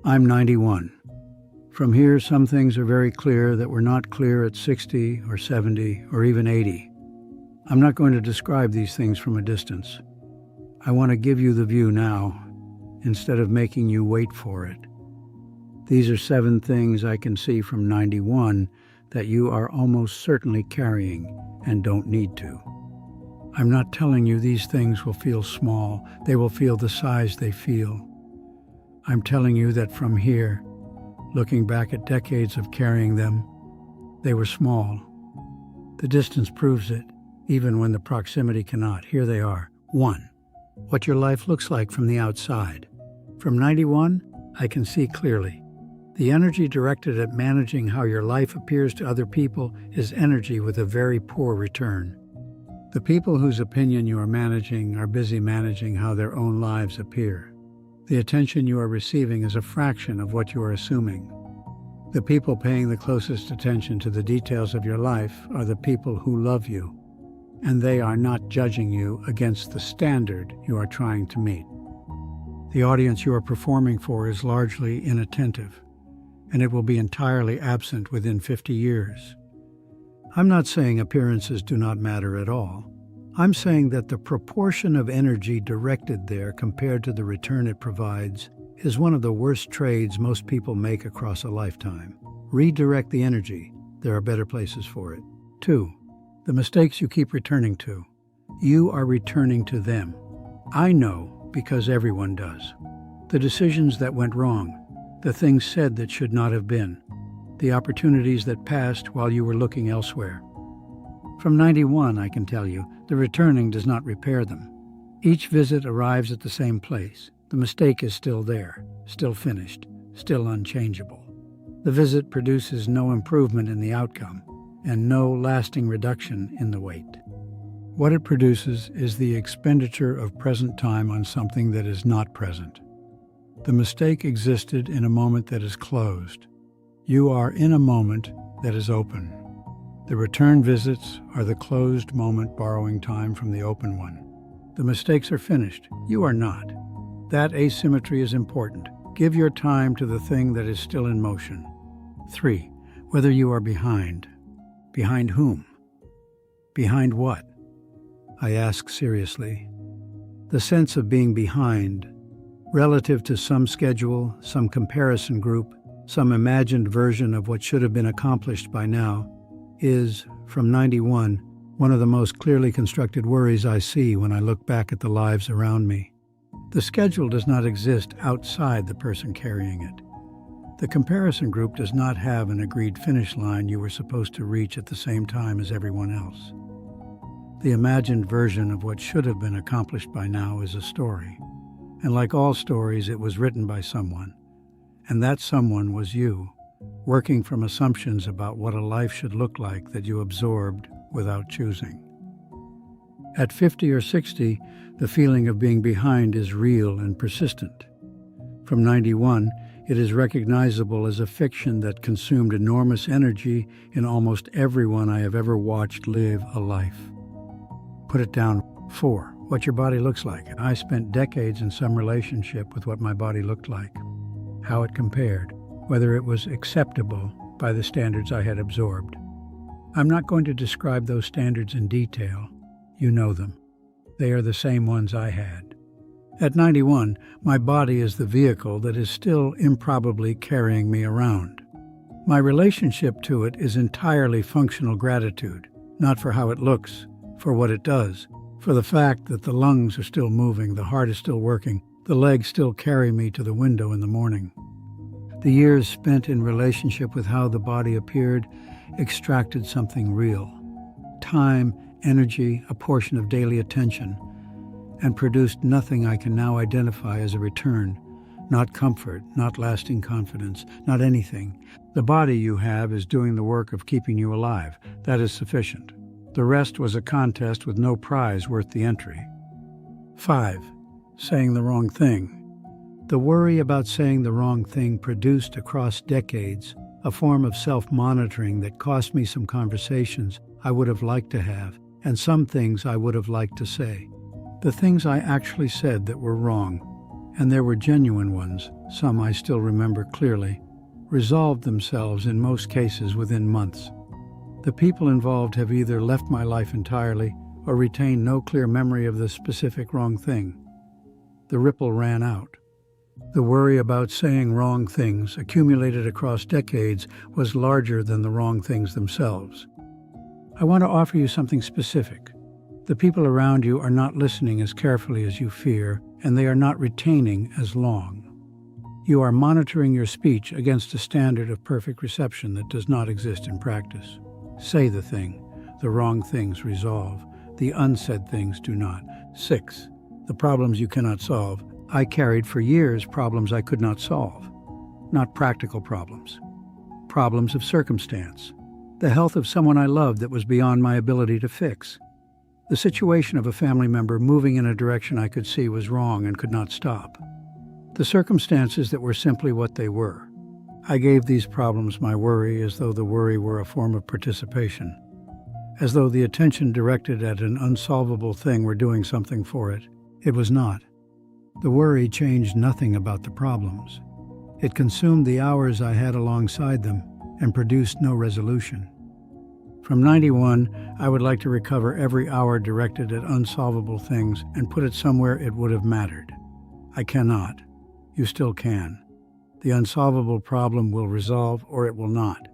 I'm 91. From here, some things are very clear that were not clear at 60 or 70 or even 80. I'm not going to describe these things from a distance. I want to give you the view now, instead of making you wait for it. These are 7 things I can see from 91 that you are almost certainly carrying and don't need to. I'm not telling you these things will feel small. They will feel the size they feel. I'm telling you that from here, looking back at decades of carrying them, they were small. The distance proves it, even when the proximity cannot. Here they are. 1. What your life looks like from the outside. From 91, I can see clearly. The energy directed at managing how your life appears to other people is energy with a very poor return. The people whose opinion you are managing are busy managing how their own lives appear. The attention you are receiving is a fraction of what you are assuming. The people paying the closest attention to the details of your life are the people who love you, and they are not judging you against the standard you are trying to meet. The audience you are performing for is largely inattentive, and it will be entirely absent within 50 years. I'm not saying appearances do not matter at all. I'm saying that the proportion of energy directed there compared to the return it provides is one of the worst trades most people make across a lifetime. Redirect the energy. There are better places for it. 2. The mistakes you keep returning to. You are returning to them. I know because everyone does. The decisions that went wrong, the things said that should not have been, the opportunities that passed while you were looking elsewhere. From 91, I can tell you, the returning does not repair them. Each visit arrives at the same place. The mistake is still there, still finished, still unchangeable. The visit produces no improvement in the outcome and no lasting reduction in the wait. What it produces is the expenditure of present time on something that is not present. The mistake existed in a moment that is closed. You are in a moment that is open. The return visits are the closed moment borrowing time from the open one. The mistakes are finished. You are not. That asymmetry is important. Give your time to the thing that is still in motion. 3. Whether you are behind. Behind whom? Behind what? I ask seriously. The sense of being behind, relative to some schedule, some comparison group, some imagined version of what should have been accomplished by now, is, from 91, one of the most clearly constructed worries I see when I look back at the lives around me. The schedule does not exist outside the person carrying it. The comparison group does not have an agreed finish line you were supposed to reach at the same time as everyone else. The imagined version of what should have been accomplished by now is a story. And like all stories, it was written by someone. And that someone was you, working from assumptions about what a life should look like that you absorbed without choosing. At 50 or 60, the feeling of being behind is real and persistent. From 91, it is recognizable as a fiction that consumed enormous energy in almost everyone I have ever watched live a life. Put it down. 4. What your body looks like. I spent decades in some relationship with what my body looked like, how it compared, whether it was acceptable by the standards I had absorbed. I'm not going to describe those standards in detail. You know them. They are the same ones I had. At 91, my body is the vehicle that is still improbably carrying me around. My relationship to it is entirely functional gratitude, not for how it looks, for what it does, for the fact that the lungs are still moving, the heart is still working, the legs still carry me to the window in the morning. The years spent in relationship with how the body appeared extracted something real. Time, energy, a portion of daily attention, and produced nothing I can now identify as a return. Not comfort, not lasting confidence, not anything. The body you have is doing the work of keeping you alive. That is sufficient. The rest was a contest with no prize worth the entry. 5. Saying the wrong thing. The worry about saying the wrong thing produced across decades a form of self-monitoring that cost me some conversations I would have liked to have, and some things I would have liked to say. The things I actually said that were wrong, and there were genuine ones, some I still remember clearly, resolved themselves in most cases within months. The people involved have either left my life entirely or retained no clear memory of the specific wrong thing. The ripple ran out. The worry about saying wrong things, accumulated across decades, was larger than the wrong things themselves. I want to offer you something specific. The people around you are not listening as carefully as you fear, and they are not retaining as long. You are monitoring your speech against a standard of perfect reception that does not exist in practice. Say the thing. The wrong things resolve. The unsaid things do not. 6. The problems you cannot solve. I carried for years problems I could not solve. Not practical problems. Problems of circumstance. The health of someone I loved that was beyond my ability to fix. The situation of a family member moving in a direction I could see was wrong and could not stop. The circumstances that were simply what they were. I gave these problems my worry as though the worry were a form of participation. As though the attention directed at an unsolvable thing were doing something for it. It was not. The worry changed nothing about the problems. It consumed the hours I had alongside them and produced no resolution. From 91, I would like to recover every hour directed at unsolvable things and put it somewhere it would have mattered. I cannot. You still can. The unsolvable problem will resolve or it will not.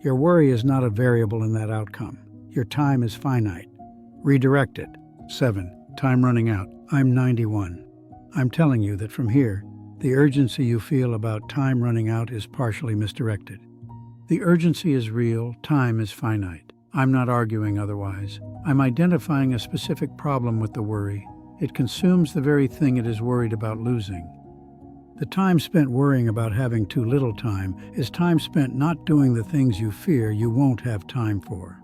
Your worry is not a variable in that outcome. Your time is finite. Redirect it. 7. Time running out. I'm 91. I'm telling you that from here, the urgency you feel about time running out is partially misdirected. The urgency is real, time is finite. I'm not arguing otherwise. I'm identifying a specific problem with the worry. It consumes the very thing it is worried about losing. The time spent worrying about having too little time is time spent not doing the things you fear you won't have time for.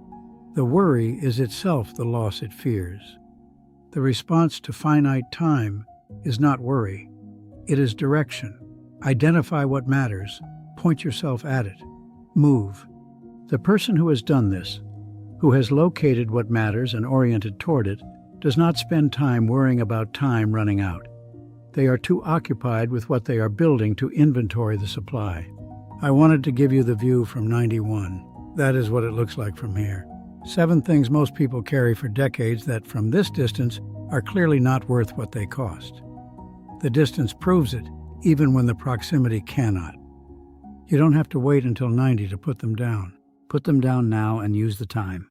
The worry is itself the loss it fears. The response to finite time is not worry. It is direction. Identify what matters. Point yourself at it. Move. The person who has done this, who has located what matters and oriented toward it, does not spend time worrying about time running out. They are too occupied with what they are building to inventory the supply. I wanted to give you the view from 91. That is what it looks like from here. 7 things most people carry for decades that, from this distance, are clearly not worth what they cost. The distance proves it, even when the proximity cannot. You don't have to wait until 90 to put them down. Put them down now and use the time.